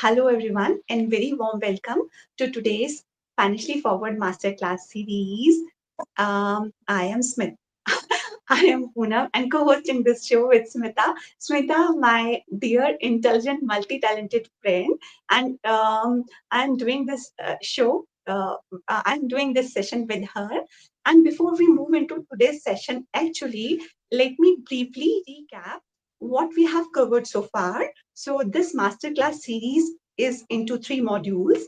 Hello, everyone, and very warm welcome to today's Financially Forward Masterclass series. I am Smith. I am Poonam and co-hosting this show with Smita. Smita, my dear, intelligent, multi-talented friend, and I'm doing this show. I'm doing this session with her. And before we move into today's session, actually, let me briefly recap what we have covered so far. So this masterclass series is into three modules.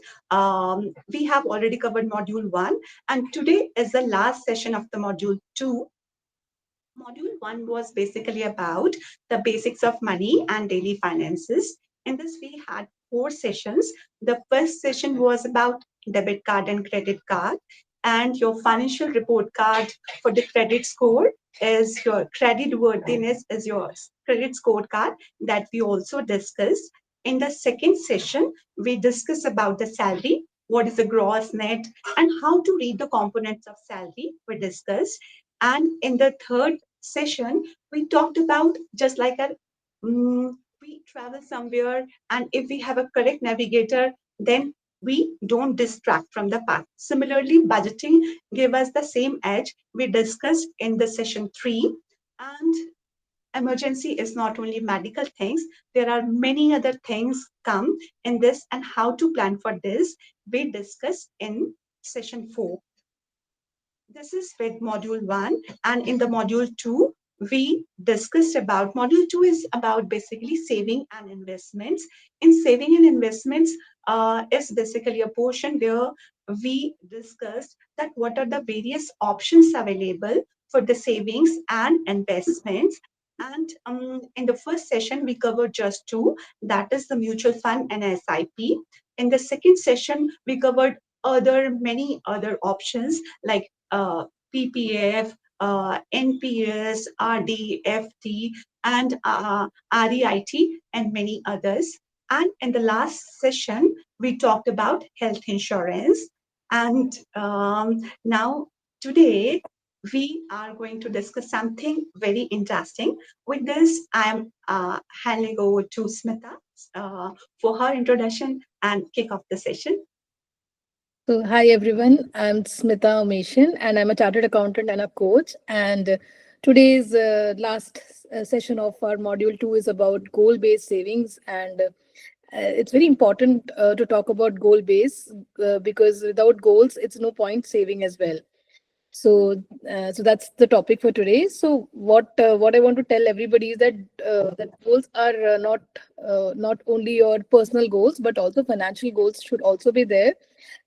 We have already covered module one, and today is the last session of the module two. Module one was basically about the basics of money and daily finances. In this, we had four sessions. The first session was about debit card and credit card, and your financial report card for the credit score is your credit worthiness, is your credit scorecard that we also discussed. In the second session, we discussed about the salary, what is the gross net, and how to read the components of salary. We discussed. And in the third session, we talked about just like we travel somewhere, and if we have a correct navigator, then we don't distract from the path. Similarly, budgeting gave us the same edge we discussed in the session three. And emergency is not only medical things, there are many other things come in this, and how to plan for this we discussed in session four. This is with module one, and in the module two, we discussed about module two is about basically saving and investments. In saving and investments, is basically a portion where we discussed that what are the various options available for the savings and investments. And in the first session, we covered just two, that is the mutual fund and SIP. In the second session, we covered many other options like PPF, NPS, RD, FT, and REIT, and many others. And in the last session, we talked about health insurance. And now, today, we are going to discuss something very interesting. With this, I'm handing over to Smita for her introduction and kick off the session. So, hi everyone, I'm Smita Umeshan and I'm a chartered accountant and a coach. And today's last session of our module two is about goal based savings. And it's very important to talk about goal based because without goals, it's no point saving as well. So that's the topic for today. So what I want to tell everybody is that that goals are not only your personal goals but also financial goals should also be there,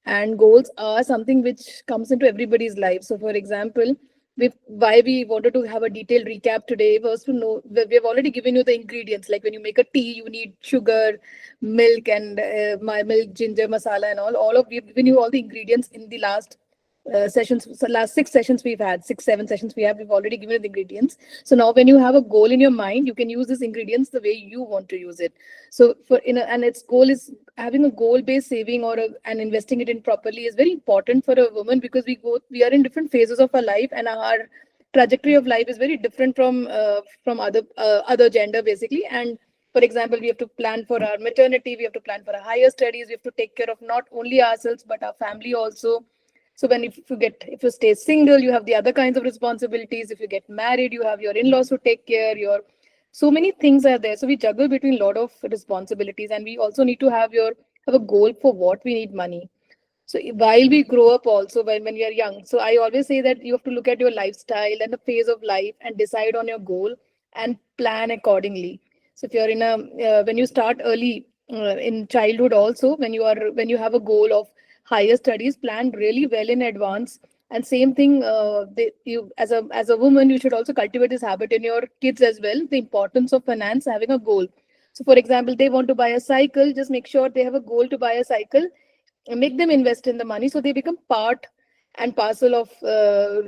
and goals are something which comes into everybody's life. So, for example, why we wanted to have a detailed recap today was to know we have already given you the ingredients. Like when you make a tea, you need sugar, milk, and my milk, ginger, masala, and all of we've given you all the ingredients in the last sessions. So last six sessions we've had, 6 7 sessions we've already given you the ingredients. So now when you have a goal in your mind, you can use these ingredients the way you want to use it. So and its goal is having a goal based saving and investing it in properly is very important for a woman, because we are in different phases of our life, and our trajectory of life is very different from other gender basically. And for example, we have to plan for our maternity, we have to plan for our higher studies, we have to take care of not only ourselves but our family also. So when if you stay single, you have the other kinds of responsibilities. If you get married, you have your in-laws to take care. So many things are there. So we juggle between a lot of responsibilities, and we also need to have a goal for what we need money. So while we grow up also, when we are young, so I always say that you have to look at your lifestyle and the phase of life and decide on your goal and plan accordingly. So if you're when you start early in childhood also, when you have a goal of higher studies, plan really well in advance. And same thing, you as a woman, you should also cultivate this habit in your kids as well. The importance of finance, having a goal. So, for example, they want to buy a cycle, just make sure they have a goal to buy a cycle, make them invest in the money so they become part and parcel of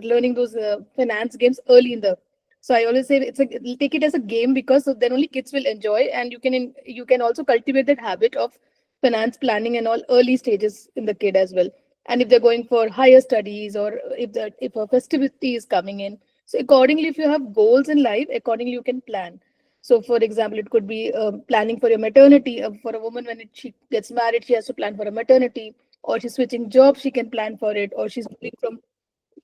learning those finance games early in the. So I always say take it as a game, because so then only kids will enjoy, and you can also cultivate that habit of finance planning and all early stages in the kid as well. And if they're going for higher studies, or if a festivity is coming in, so accordingly, if you have goals in life, accordingly you can plan. So, for example, it could be planning for your maternity. For a woman, when she gets married, she has to plan for a maternity, or she's switching jobs, she can plan for it, or she's moving from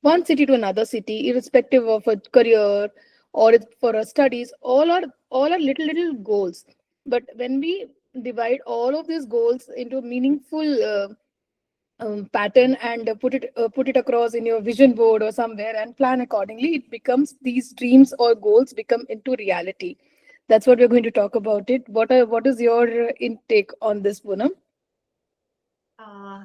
one city to another city, irrespective of a career or for her studies. All are little goals. But when we divide all of these goals into meaningful pattern and put it across in your vision board or somewhere and plan accordingly, it becomes these dreams or goals become into reality. That's what we're going to talk about it. What is your intake on this, Poonam? आ,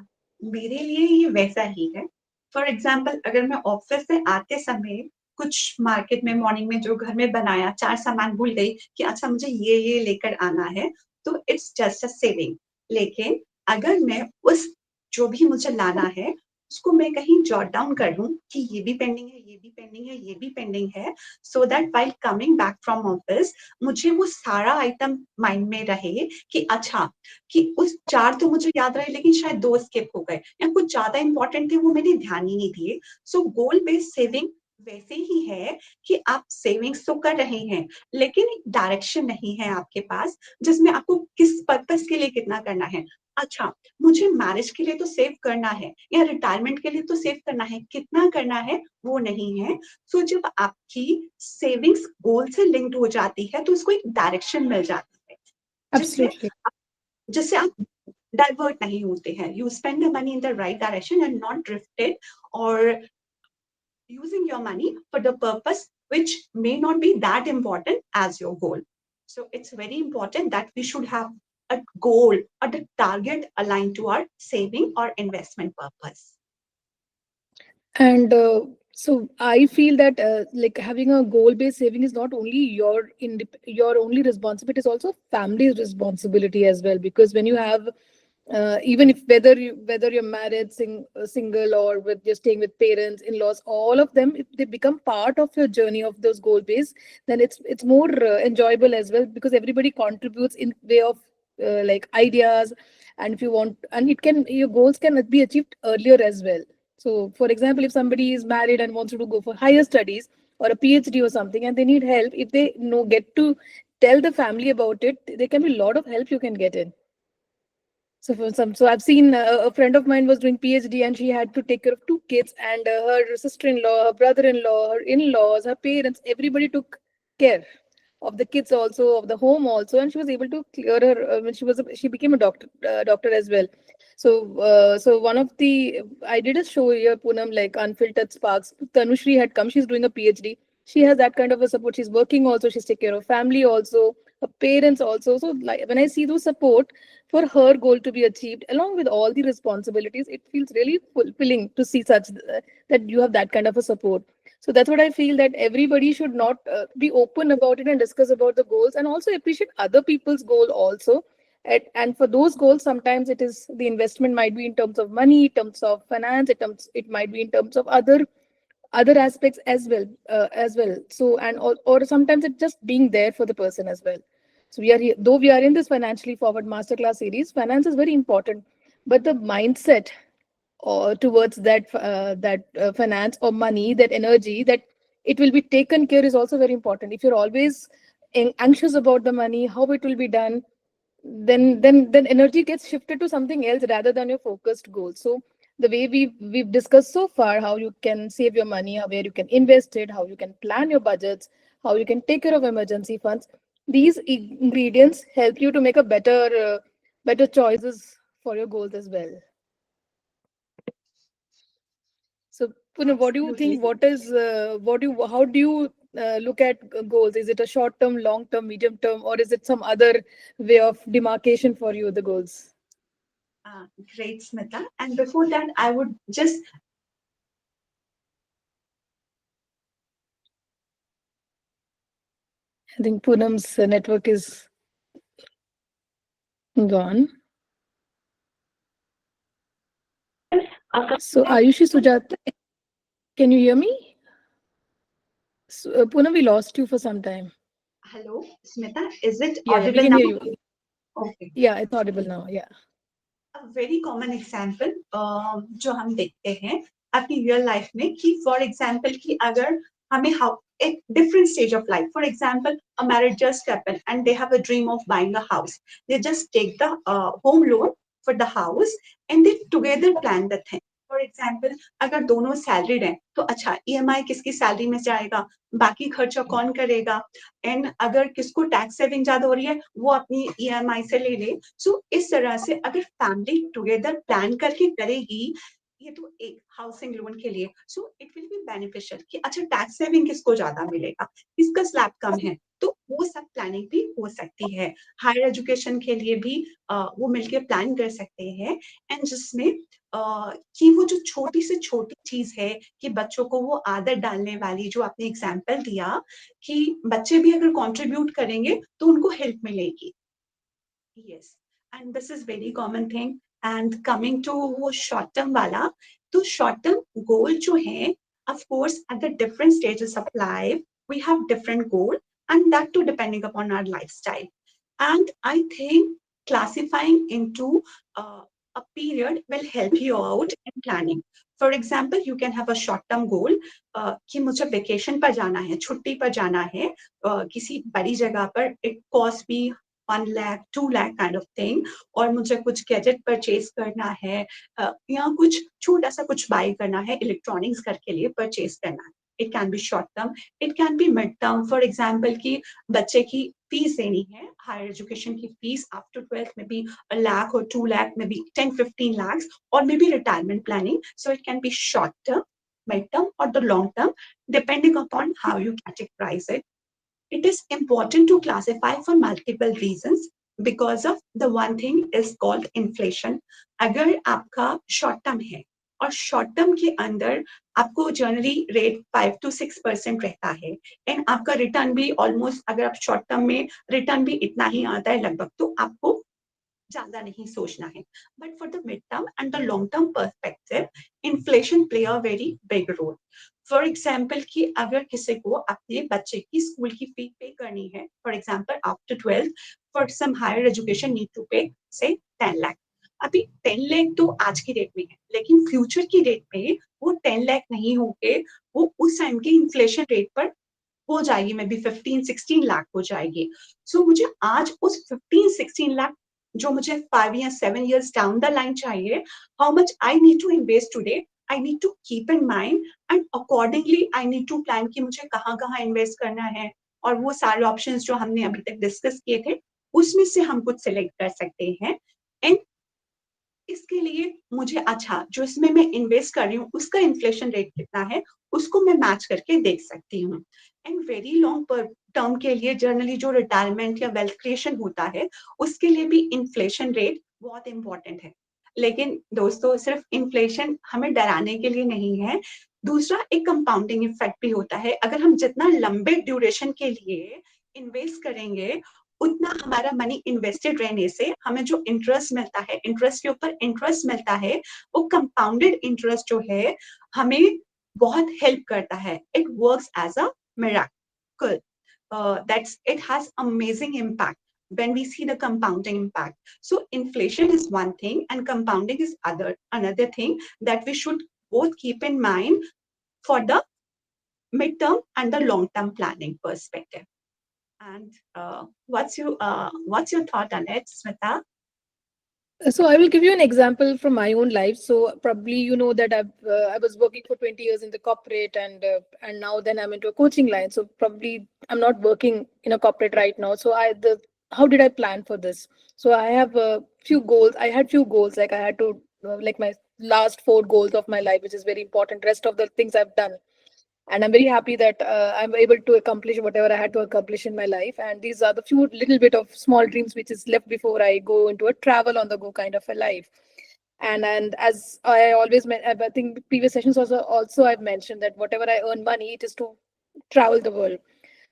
मेरे लिए ये वैसा ही है। For example अगर मैं office से आते समय कुछ मार्केट में मॉर्निंग में जो घर में बनाया चार सामान भूल गई कि अच्छा मुझे ये लेकर आना है, तो इट्स जस्ट अ सेविंग। लेकिन अगर मैं उस जो भी मुझे लाना है उसको मैं कहीं जॉट डाउन कर लूं कि ये भी पेंडिंग है, ये भी पेंडिंग है, ये भी पेंडिंग है, so that while coming back from office मुझे वो सारा आइटम माइंड में रहे कि अच्छा कि उस चार तो मुझे याद रहे लेकिन शायद दो स्किप हो गए या कुछ ज्यादा इंपॉर्टेंट थे वो मैंने ध्यान ही नहीं दिए। सो गोल बेस्ड सेविंग वैसे ही है कि आप सेविंग्स तो कर रहे हैं लेकिन एक डायरेक्शन नहीं है आपके पास जिसमें आपको किस पर्पस के लिए कितना करना है। अच्छा, मुझे मैरिज के लिए तो सेव करना है या रिटायरमेंट के लिए तो सेव करना है, कितना करना है वो नहीं है। सो जब आपकी सेविंग्स गोल से लिंक्ड हो जाती है तो उसको एक डायरेक्शन मिल जाती है जिससे Absolutely. जिससे आप डाइवर्ट नहीं होते हैं। You spend the money in the right direction and not drifted और using your money for the purpose which may not be that important as your goal. So it's very important that we should have a goal or the target aligned to our saving or investment purpose. And so I feel that like having a goal based saving is not only your only responsibility, it's also family's responsibility as well. Because when you have even if whether you're married, single, or with you're staying with parents, in-laws, all of them, if they become part of your journey of those goal based, then it's more enjoyable as well, because everybody contributes in way of like ideas. And if you want, and it can, your goals can be achieved earlier as well. So, for example, if somebody is married and wants to go for higher studies or a PhD or something, and they need help, if they know get to tell the family about it, there can be a lot of help you can get in. So for some, so I've seen a friend of mine was doing PhD and she had to take care of two kids, and her sister-in-law, her brother-in-law, her in-laws, her parents, everybody took care of the kids also, of the home also, and she was able to clear her when she became a doctor as well. So one of the, I did a show here, Poonam, like Unfiltered Sparks. Tanushri had come. She's doing a PhD. She has that kind of a support. She's working also. She's taking care of family also, her parents also. So like when I see those support for her goal to be achieved along with all the responsibilities, it feels really fulfilling to see such that you have that kind of a support. So that's what I feel, that everybody should not be open about it and discuss about the goals, and also appreciate other people's goal also. And for those goals, sometimes it is the investment might be in terms of money, in terms of finance, it might be in terms of other aspects as well. So, or sometimes it's just being there for the person as well. So we are here, though we are in this financially forward masterclass series, finance is very important, but the mindset or towards that finance or money, that energy, that it will be taken care, is also very important. If you're always anxious about the money, how it will be done, then energy gets shifted to something else rather than your focused goal. So the way we've discussed so far, how you can save your money, how where you can invest it, how you can plan your budgets, how you can take care of emergency funds, these ingredients help you to make a better choices for your goals as well. So, Poonam, what do you Absolutely. think? How do you look at goals? Is it a short term, long term, medium term, or is it some other way of demarcation for you, the goals? Great, Smita. And before that, I would just I think Poonam's network is gone. So, Ayushi Sujata, can you hear me? So, Poonam, we lost you for some time. hello, Smita. Is it Yeah, yeah, we audible can now? hear you. Okay. Yeah, it's audible now. Yeah. A very common example जो हम देखते हैं अपनी real life में कि for example कि अगर हमें at different stage of life. For example, a married just couple and they have a dream of buying a house. They just take the home loan for the house and they together plan the thing. For example अगर दोनों salaried हैं तो अच्छा EMI किसकी salary में जाएगा, बाकी खर्चा कौन करेगा, एंड अगर किसको टैक्स सेविंग ज्यादा हो रही है वो अपनी ईएमआई से ले ले. सो इस तरह से अगर फैमिली टुगेदर प्लान करके करेगी, ये तो एक हाउसिंग लोन के लिए, so it will be beneficial कि अच्छा टैक्स सेविंग किसको ज्यादा मिलेगा, किसका स्लैब कम है, तो वो सब प्लानिंग भी हो सकती है. हायर एजुकेशन के लिए भी वो मिलके प्लान कर सकते हैं. एंड जिसमें कि वो जो छोटी से छोटी चीज है कि बच्चों को वो आदत डालने वाली, जो आपने एग्जाम्पल दिया कि बच्चे भी अगर कंट्रीब्यूट करेंगे तो उनको हेल्प मिलेगी. Yes, and this is very common thing. And coming to वो short term वाला, तो short term goal जो है, of course, at the different stages of life, we have different goal, and that too depending upon our lifestyle. And I think classifying into a period will help you out in planning. For example, you can have a short term goal कि मुझे vacation पर जाना है, छुट्टी पर जाना है, किसी बड़ी जगह पर. It cost me 1 lakh, 2 lakh kind of thing, और मुझे कुछ गैजेट परचेज करना है, या कुछ छोटा सा कुछ बाय करना है इलेक्ट्रॉनिक्स घर के लिए परचेज करना है. It can be short term, it can be mid term. For example कि बच्चे की फीस देनी है, हायर एजुकेशन की फीस आफ्टर 12th में भी 1 lakh और 2 lakh में भी 10-15 lakhs, और may be retirement planning. So it can be short term, mid term, or the long term, depending upon how you categorize it. It is important to classify for multiple reasons. Because of the one thing is called inflation. अगर आपका short term है और short term के अंदर आपको generally rate 5 to 6% रहता है, and आपका रिटर्न भी ऑलमोस्ट, अगर आप शॉर्ट टर्म में रिटर्न भी इतना ही आता है लगभग, तो आपको ज्यादा नहीं सोचना है. But for the mid term and the long term perspective, inflation play a very big role. For example कि अगर किसी को अपने बच्चे की स्कूल की फी पे करनी है, for example after 12th for some higher education need to pay say 10 lakh. अभी 10 lakh तो आज की डेट में है, लेकिन फ्यूचर की डेट में वो 10 lakh नहीं होंगे, वो उस टाइम के इन्फ्लेशन रेट पर हो जाएगी, मे बी 15-16 लाख हो जाएगी. सो मुझे आज उस 15-16 लाख जो मुझे 5 या 7 years डाउन द लाइन चाहिए, how much I need to invest today, I need to keep in mind, and accordingly I need to plan कि मुझे कहाँ कहाँ इन्वेस्ट करना है. और वो सारे ऑप्शंस जो हमने अभी तक डिस्कस किए थे, उसमें से हम कुछ सिलेक्ट कर सकते हैं. एंड इसके लिए मुझे अच्छा जो इसमें मैं इन्वेस्ट कर रही हूँ उसका इन्फ्लेशन रेट कितना है, उसको मैं मैच करके देख सकती हूँ. एंड वेरी लॉन्ग टर्म के लिए जनरली जो रिटायरमेंट या वेल्थ क्रिएशन होता है, उसके लिए भी इन्फ्लेशन रेट बहुत इंपॉर्टेंट है. लेकिन दोस्तों सिर्फ इन्फ्लेशन हमें डराने के लिए नहीं है, दूसरा एक कंपाउंडिंग इफेक्ट भी होता है. अगर हम जितना लंबे ड्यूरेशन के लिए इन्वेस्ट करेंगे, उतना हमारा मनी इन्वेस्टेड रहने से हमें जो इंटरेस्ट मिलता है, इंटरेस्ट के ऊपर इंटरेस्ट मिलता है, वो कंपाउंडेड इंटरेस्ट जो है हमें बहुत हेल्प करता है. It works as a miracle. That's it has amazing impact when we see the compounding impact. So inflation is one thing and compounding is another thing that we should both keep in mind for the midterm and the long term planning perspective. And what's your thought on it, Smita? So I will give you an example from my own life. So probably you know that I was working for 20 years in the corporate, and now then I'm into a coaching line. So probably I'm not working in a corporate right now. So how did I plan for this? So I have a few goals. I had few goals, like I had to like my last 4 goals of my life, which is very important. Rest of the things I've done, and I'm very happy that I'm able to accomplish whatever I had to accomplish in my life. And these are the few little bit of small dreams which is left before I go into a travel on the go kind of a life. And as I always I think previous sessions also I've mentioned that whatever I earn money, it is to travel the world.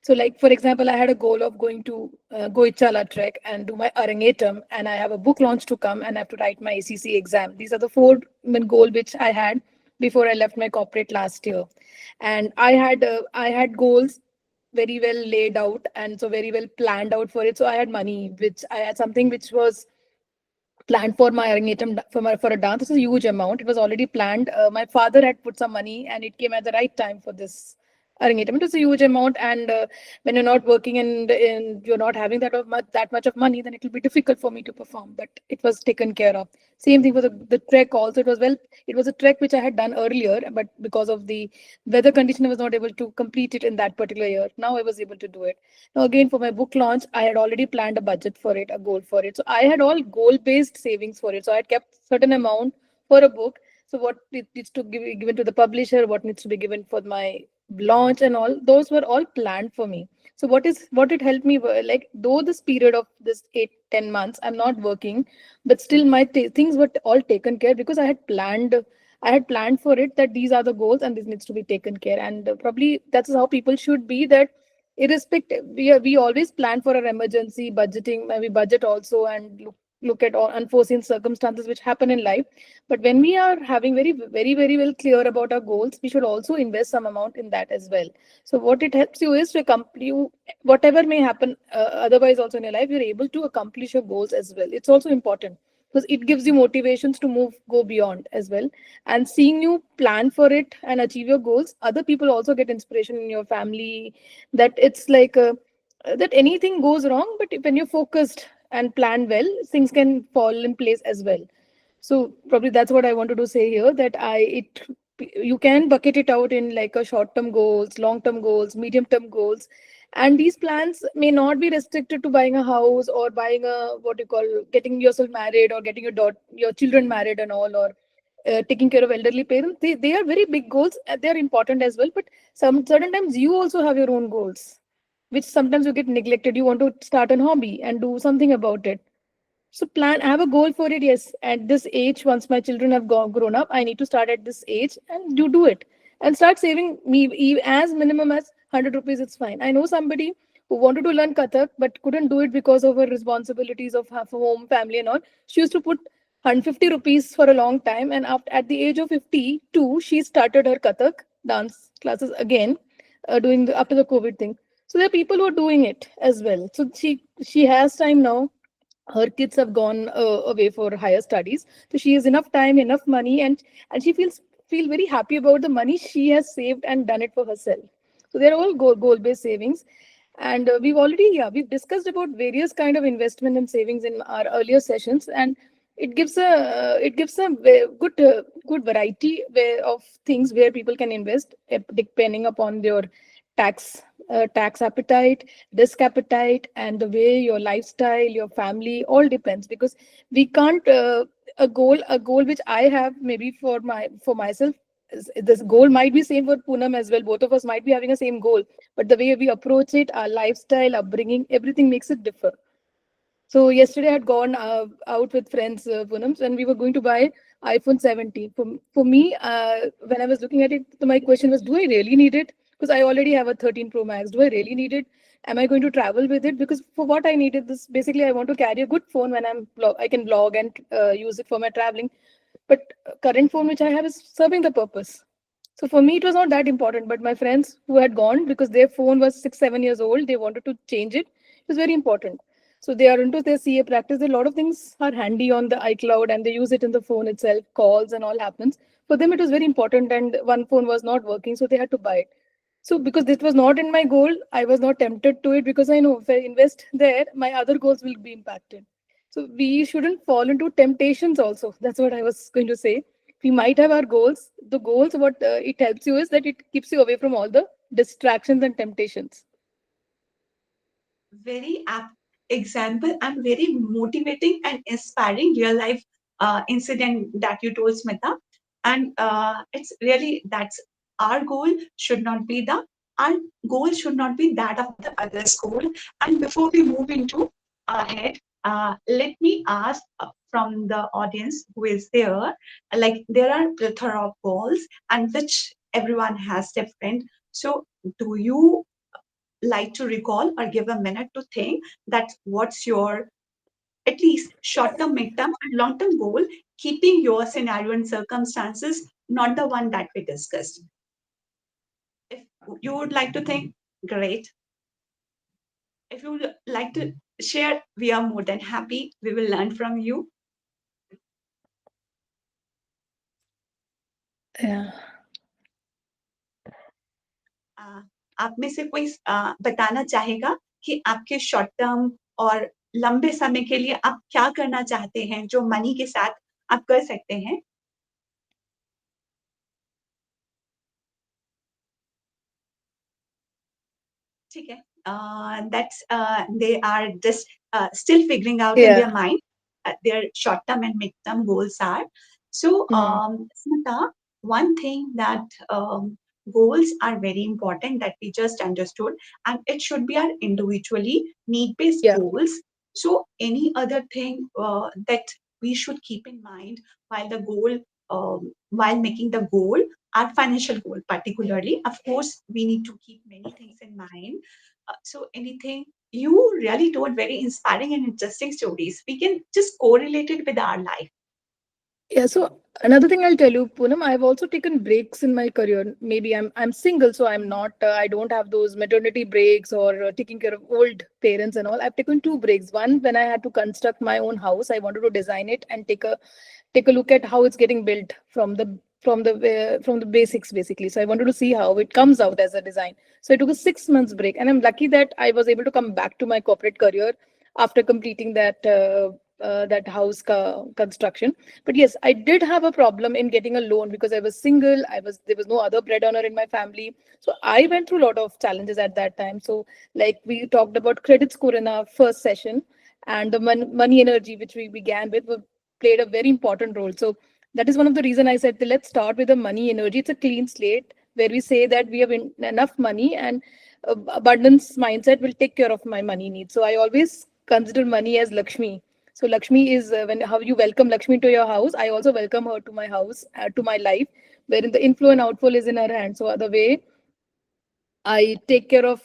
So, like for example, I had a goal of going to Goichala trek and do my Arangetam, and I have a book launch to come, and I have to write my ACC exam. These are the 4 main goal which I had before I left my corporate last year. And I had goals very well laid out, and so very well planned out for it. So I had money, which I had something which was planned for my Arangetam for a dance. It's a huge amount. It was already planned. My father had put some money, and it came at the right time for this earning it. I mean, it's a huge amount, and when you're not working and you're not having that much of money, then it will be difficult for me to perform. But it was taken care of. Same thing for the trek also. It was a trek which I had done earlier, but because of the weather condition, I was not able to complete it in that particular year. Now I was able to do it. Now again, for my book launch, I had already planned a budget for it, a goal for it. So I had all goal based savings for it. So I had kept certain amount for a book. So what it needs to be given to the publisher, what needs to be given for my launch and all, those were all planned for me. So what it helped me like, though this period of this 8-10 months I'm not working, but still my things were all taken care, because I had planned for it, that these are the goals and this needs to be taken care. And probably that's how people should be, that irrespective, we always plan for our emergency budgeting, maybe budget also, and look at all unforeseen circumstances which happen in life. But when we are having very well clear about our goals, we should also invest some amount in that as well. So what it helps you is to accomplish you, whatever may happen otherwise also in your life, you're able to accomplish your goals as well. It's also important because it gives you motivations to go beyond as well. And seeing you plan for it and achieve your goals, other people also get inspiration in your family, that it's like that anything goes wrong, but when you're focused and plan well, things can fall in place as well. So probably that's what I wanted to say here, that I it you can bucket it out in like a short term goals, long term goals, medium term goals. And these plans may not be restricted to buying a house or buying a, what you call, getting yourself married or getting your children married and all, or taking care of elderly parents. They are very big goals. They are important as well, but some certain times you also have your own goals, which sometimes you get neglected. You want to start a hobby and do something about it. So plan, I have a goal for it. Yes, at this age, once my children have grown up, I need to start at this age, and you do it and start saving me as minimum as 100 rupees. It's fine. I know somebody who wanted to learn Kathak but couldn't do it because of her responsibilities of half a home, family, and all. She used to put 150 rupees for a long time, and at the age of 52, she started her Kathak dance classes again, after the COVID thing. So there are people who are doing it as well. So she has time now. Her kids have gone away for higher studies, so she has enough time, enough money, and she feel very happy about the money she has saved and done it for herself. So they're all goal based savings. And we've discussed about various kind of investment and savings in our earlier sessions, and it gives a good variety of things where people can invest, depending upon their tax appetite, risk appetite, and the way your lifestyle, your family, all depends. Because we can't a goal which I have, maybe for myself, this goal might be same for Poonam as well. Both of us might be having the same goal, but the way we approach it, our lifestyle, upbringing, everything makes it differ. So yesterday I had gone out with friends, Poonam, and we were going to buy iPhone 17. For me, when I was looking at it, my question was, do I really need it? Because I already have a 13 Pro Max. Do I really need it? Am I going to travel with it? Because for what I needed this, basically, I want to carry a good phone when I can blog and use it for my traveling. But current phone which I have is serving the purpose. So for me, it was not that important. But my friends who had gone because their phone was 6-7 years old, they wanted to change it. It was very important. So they are into their CA practice. A lot of things are handy on the iCloud and they use it in the phone itself. Calls and all happens. For them, it was very important, and one phone was not working, so they had to buy it. So because this was not in my goal, I was not tempted to it, because I know if I invest there, my other goals will be impacted. So we shouldn't fall into temptations also. That's what I was going to say. We might have our goals. The goals, what it helps you is that it keeps you away from all the distractions and temptations. Very apt example and very motivating and inspiring real life incident that you told, Smita. And it's really that's our goal should not be the our goal should not be that of the other's goal. And before we move into ahead, let me ask from the audience who is there, like there are plethora of goals and which everyone has different. So do you like to recall or give a minute to think that what's your at least short term, mid term, and long term goal, keeping your scenario and circumstances, not the one that we discussed. If you would like to think, great. If you would like to share, we are more than happy. We will learn from you. Yeah. आप में से कोई बताना चाहेगा कि आपके short term और लंबे समय के लिए आप क्या करना चाहते हैं जो मनी के साथ आप कर सकते हैं? ठीक है. That's they are just still figuring out in their Yeah. mind their short term and mid term goals are. So, Hmm. Smita, one thing that goals are very important that we just understood, and it should be our individually need based Yeah. goals. So, any other thing that we should keep in mind while the goal, while making the goal, our financial goal particularly, of course, we need to keep many things in mind. So anything you really told very inspiring and interesting stories. We can just correlate it with our life. Yeah, so another thing I'll tell you, Poonam, I've also taken breaks in my career. Maybe I'm single, so I'm not. I don't have those maternity breaks or taking care of old parents and all. I've taken two breaks. One, when I had to construct my own house, I wanted to design it and take a look at how it's getting built from the basics basically. So I wanted to see how it comes out as a design. So I took a 6 months break, and I'm lucky that I was able to come back to my corporate career after completing that house construction. But yes, I did have a problem in getting a loan because I was single. There was no other breadwinner in my family, so I went through a lot of challenges at that time. So like we talked about credit score in our first session, and the money energy which we began with played a very important role. So that is one of the reason I said, let's start with the money energy. It's a clean slate where we say that we have enough money, and abundance mindset will take care of my money needs. So I always consider money as Lakshmi. So Lakshmi is when how you welcome Lakshmi to your house. I also welcome her to my house, to my life, wherein the inflow and outflow is in her hand. So the way I take care of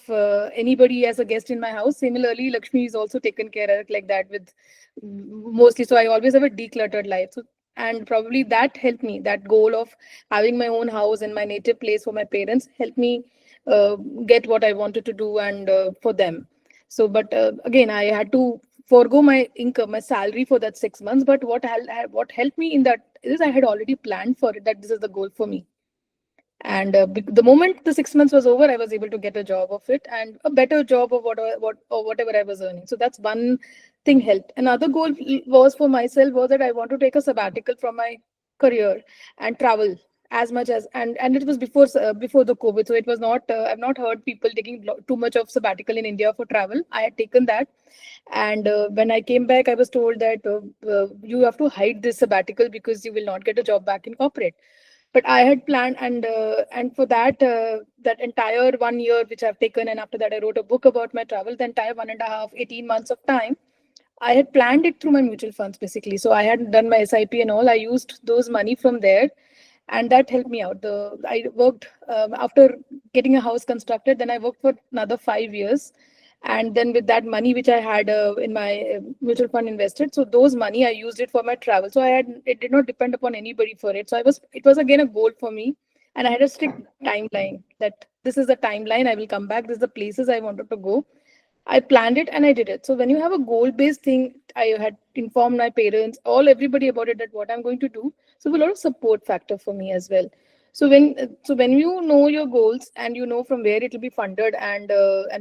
anybody as a guest in my house. Similarly, Lakshmi is also taken care of like that with mostly. So I always have a decluttered life. So and probably that helped me. That goal of having my own house in my native place for my parents helped me uh, get what I wanted to do and for them. So, but again, I had to forego my income, my salary for that 6 months. But what helped me in that is I had already planned for it that this is the goal for me, and the moment the 6 months was over, I was able to get a job of it and a better job of whatever I was earning. So that's one thing helped. Another goal was for myself was that I want to take a sabbatical from my career and travel as much as, and it was before the COVID. So it was not I've not heard people taking too much of sabbatical in India for travel. I had taken that, and when I came back, I was told that you have to hide this sabbatical because you will not get a job back in corporate. But I had planned, and for that entire 1 year which I've taken, and after that I wrote a book about my travel. The entire 1.5, 18 months of time, I had planned it through my mutual funds basically. So I had done my SIP and all. I used those money from there, and that helped me out. The I worked after getting a house constructed. Then I worked for another 5 years, and then with that money which I had in my mutual fund invested, so those money I used it for my travel. So I had it did not depend upon anybody for it. So it was again a goal for me, and I had a strict timeline that this is the timeline I will come back. This is the places I wanted to go. I planned it and I did it. So when you have a goal-based thing, I had informed my parents, everybody about it, that what I'm going to do. So a lot of support factor for me as well. So when you know your goals and you know from where it will be funded, and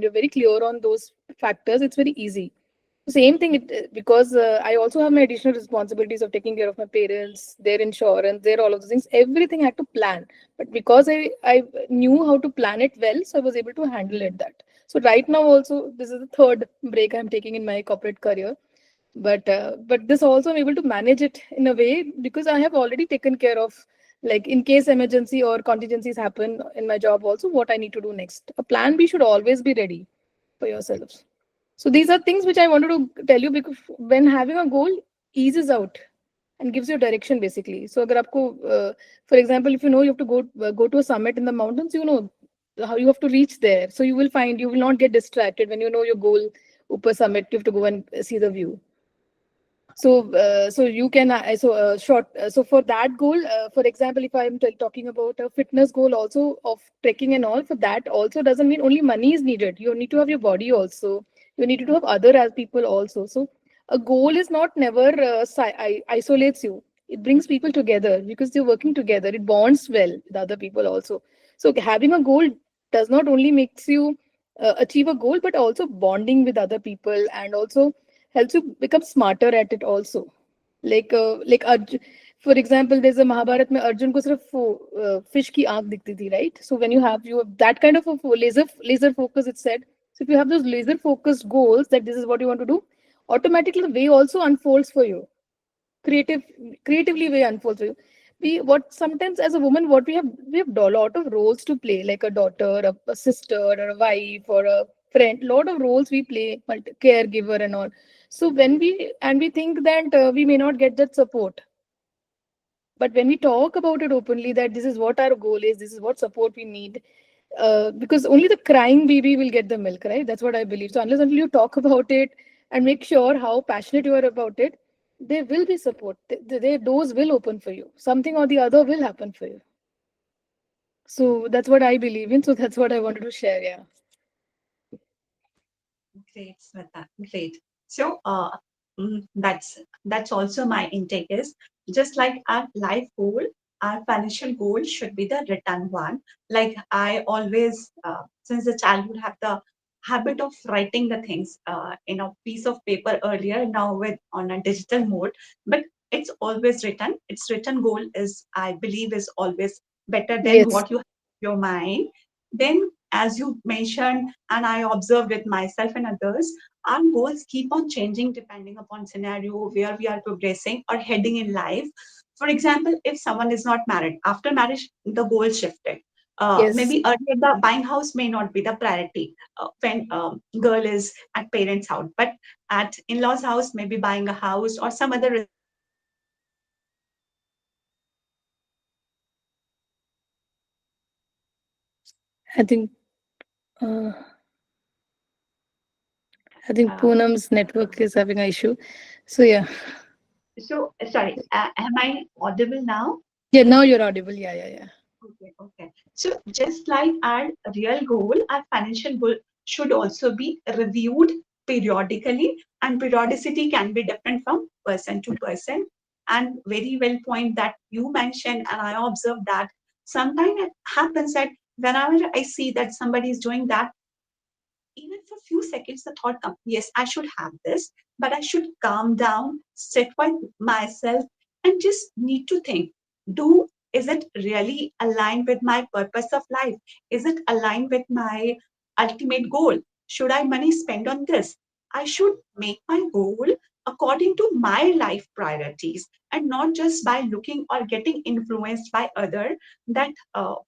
you're very clear on those factors, it's very easy. Same thing, because I also have my additional responsibilities of taking care of my parents, their insurance, their all of those things. Everything I had to plan, but because I knew how to plan it well, so I was able to handle it. That so right now also this is the third break I'm taking in my corporate career, but this also I'm able to manage it in a way because I have already taken care of, like in case emergency or contingencies happen in my job also, what I need to do next. A plan B should always be ready for yourselves. So these are things which I wanted to tell you, because when having a goal eases out and gives you direction basically. So agar aapko, for example, if you know you have to go to a summit in the mountains, you know how you have to reach there. So you will not get distracted when you know your goal. Upper summit, you have to go and see the view. So you can so for that goal, for example, if I'm talking about a fitness goal also of trekking and all, for that also doesn't mean only money is needed. You need to have your body also. You need to have other as people also. So a goal is not never isolates you. It brings people together because you're working together. It bonds well with other people also. So having a goal does not only makes you achieve a goal, but also bonding with other people, and also helps you become smarter at it also. Like for example, there's a Mahabharat में अर्जुन को सिर्फ fish की आंख दिखती थी, right? So when you have that kind of a laser focus, it's said. So if you have those laser focused goals that this is what you want to do, automatically the way also unfolds for you. Creative Creatively way unfolds for you. We what sometimes as a woman, what we have a lot of roles to play, like a daughter, a sister, or a wife, or a friend. Lot of roles we play, caregiver and all. So when we think that we may not get that support, but when we talk about it openly, that this is what our goal is, this is what support we need, because only the crying baby will get the milk, right? That's what I believe. So unless until you talk about it and make sure how passionate you are about it, there will be support. The doors will open for you. Something or the other will happen for you. So that's what I believe in. So that's what I wanted to share. Yeah. Great, Smita. Great. So, that's also my intake is just like our life goal, our financial goal should be the written one. Like I always, since the childhood, have the habit of writing the things in a piece of paper earlier. Now with on a digital mode, but it's always written. Its written goal is, I believe, is always better than Yes. what you have in your mind. Then, as you mentioned, and I observe with myself and others, our goals keep on changing depending upon scenario, where we are progressing or heading in life. For example, if someone is not married, after marriage, the goal shifted. Yes. Maybe earlier the buying house may not be the priority when girl is at parents' house, but at in-laws' house, maybe buying a house or some other responsibility is the priority. So that I think uh, I think uh, Poonam's network is having an issue. So yeah. so sorry, am I audible now? Yeah, now you're audible. Yeah, yeah, yeah. Okay, okay. So just like our real goal, our financial goal should also be reviewed periodically, and periodicity can be different from person to person. And very well point that you mentioned, and I observed that sometimes it happens that whenever I see that somebody is doing that, even for a few seconds, the thought comes, yes, I should have this, but I should calm down, sit with myself, and just need to think, do is it really aligned with my purpose of life? Is it aligned with my ultimate goal? Should I money spend on this? I should make my goal according to my life priorities and not just by looking or getting influenced by other. That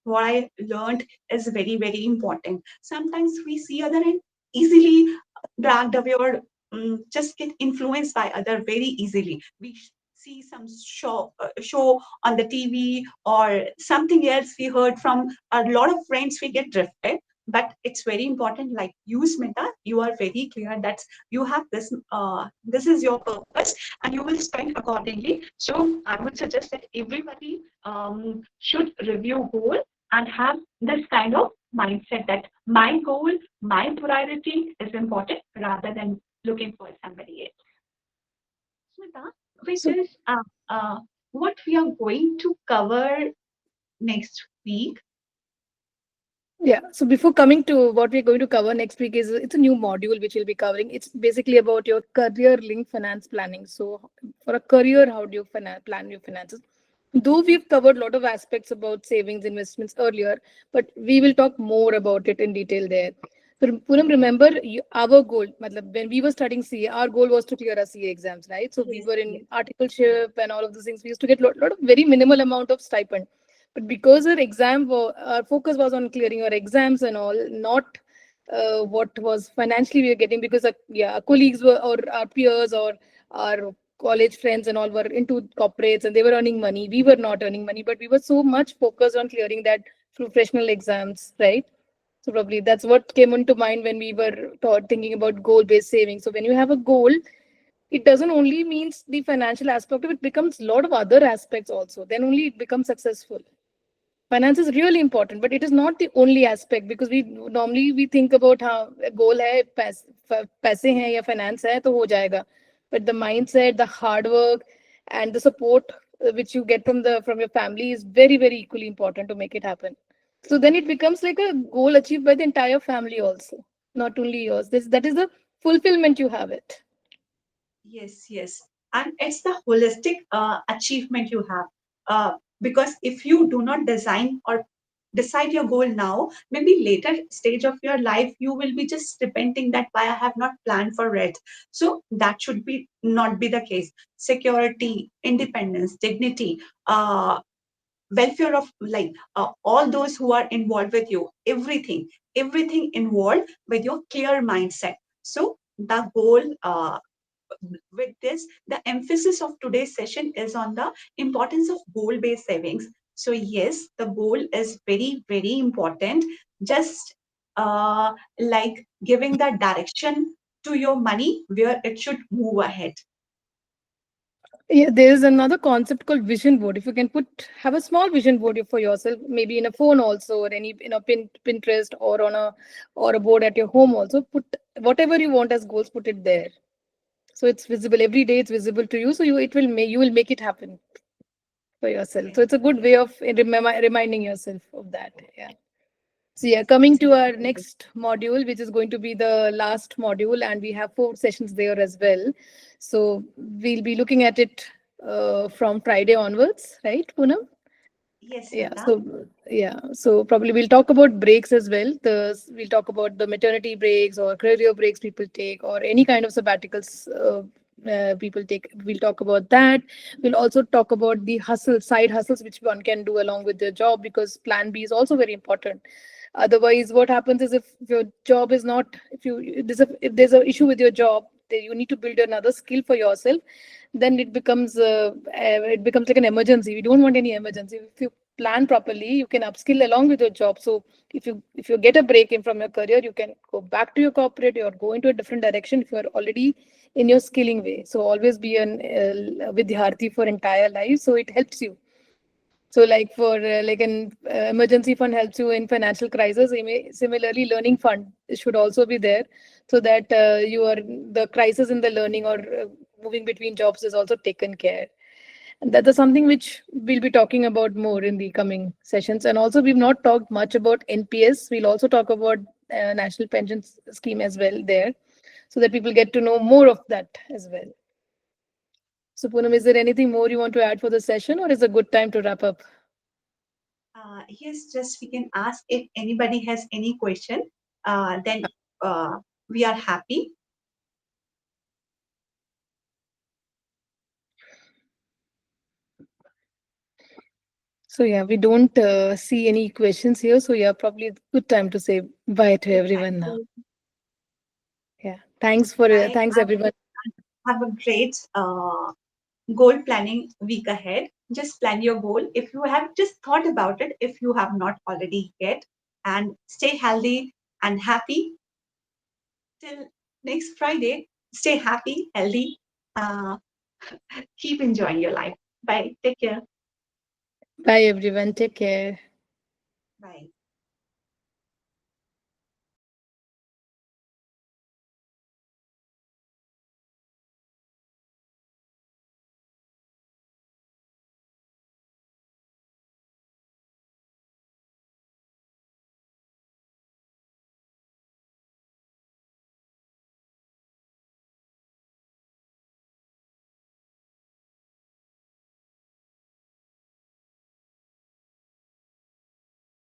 what I learned is very, very important. Sometimes we see other and easily dragged away or just get influenced by other very easily. We see some show on the TV or something else we heard from a lot of friends, we get drifted. But it's very important, like you, Smita, you are very clear that you have this, this is your purpose and you will spend accordingly. So I would suggest that everybody should review goal and have this kind of mindset that my goal, my priority is important rather than looking for somebody else. Smita, with So this, what we are going to cover next week. yeah, so before coming to what we're going to cover next week, is it's a new module which we'll be covering. It's basically about your career link finance planning. So for a career, how do you plan your finances? Though we've covered a lot of aspects about savings, investments earlier, but we will talk more about it in detail there. So Poonam, remember our goal, matlab, when we were studying CA, our goal was to clear our CA exams, right? So we Yes, were yes, in articleship and all of those things. We used to get a lot of very minimal amount of stipend. But because our focus was on clearing our exams and all, not what was financially we were getting, because yeah, our colleagues were, or our peers, or our college friends and all were into corporates and they were earning money. We were not earning money, but we were so much focused on clearing that professional exams, right? So probably that's what came into mind when we were thinking about goal-based saving. So when you have a goal, it doesn't only means the financial aspect of it, becomes a lot of other aspects also. Then only it becomes successful. Finance is really important, but it is not the only aspect, because we think about how goal hai paise hain ya finance hai to ho jayega, but the mindset, the hard work, and the support which you get from your family is very, very equally important to make it happen. So then it becomes like a goal achieved by the entire family also, not only yours. That is the fulfillment you have it. Yes, yes. And it's the holistic achievement you have. Because if you do not design or decide your goal now, maybe later stage of your life, you will be just repenting that why I have not planned for it. So that should be not be the case. Security, independence, dignity, welfare of like all those who are involved with you, everything involved with your clear mindset. So the goal with this, the emphasis of today's session is on the importance of goal based savings. So, yes, the goal is very, very important. Just like giving the direction to your money where it should move ahead. Yeah, there is another concept called vision board. If you can have a small vision board for yourself, maybe in a phone also, or any Pinterest, or on a board at your home also. Put whatever you want as goals. Put it there, so it's visible every day. It's visible to you, so you will make it happen for yourself. Yes, So it's a good way of reminding yourself of that. Yeah. So yeah, yes, coming to our exactly. next module, which is going to be the last module, and we have 4 sessions there as well. So we'll be looking at it from Friday onwards, right, Poonam? Yes, Yeah. Smita. So probably we'll talk about breaks as well. We'll talk about the maternity breaks or career breaks people take, or any kind of sabbaticals people take. We'll talk about that. We'll also talk about the side hustles which one can do along with their job, because plan B is also very important. Otherwise, what happens is, if your job is not, if there's a issue with your job, then you need to build another skill for yourself. Then it becomes like an emergency. We don't want any emergency. If you plan properly, you can upskill along with your job. So if you get a break in from your career, you can go back to your corporate or go into a different direction if you are already in your skilling way. So always be an vidyarthi for entire life, so it helps you. So like for like an emergency fund helps you in financial crisis. Similarly, learning fund should also be there, so that the crisis in the learning or moving between jobs is also taken care. And that is something which we'll be talking about more in the coming sessions. And also, we've not talked much about NPS. We'll also talk about National Pension Scheme as well there, so that people get to know more of that as well. So Poonam, is there anything more you want to add for the session, or is it a good time to wrap up? Yes, just we can ask if anybody has any question. Then we are happy. So yeah, we don't see any questions here. So yeah, probably a good time to say bye to Good time. everyone now. So, Yeah, bye. thanks everyone. Have a great goal planning week ahead. Just plan your goal. If you have just thought about it, if you have not already yet, and stay healthy and happy till next Friday. Stay happy, healthy. Uh, keep enjoying your life. Bye. Take care. Bye everyone. Take care. Bye.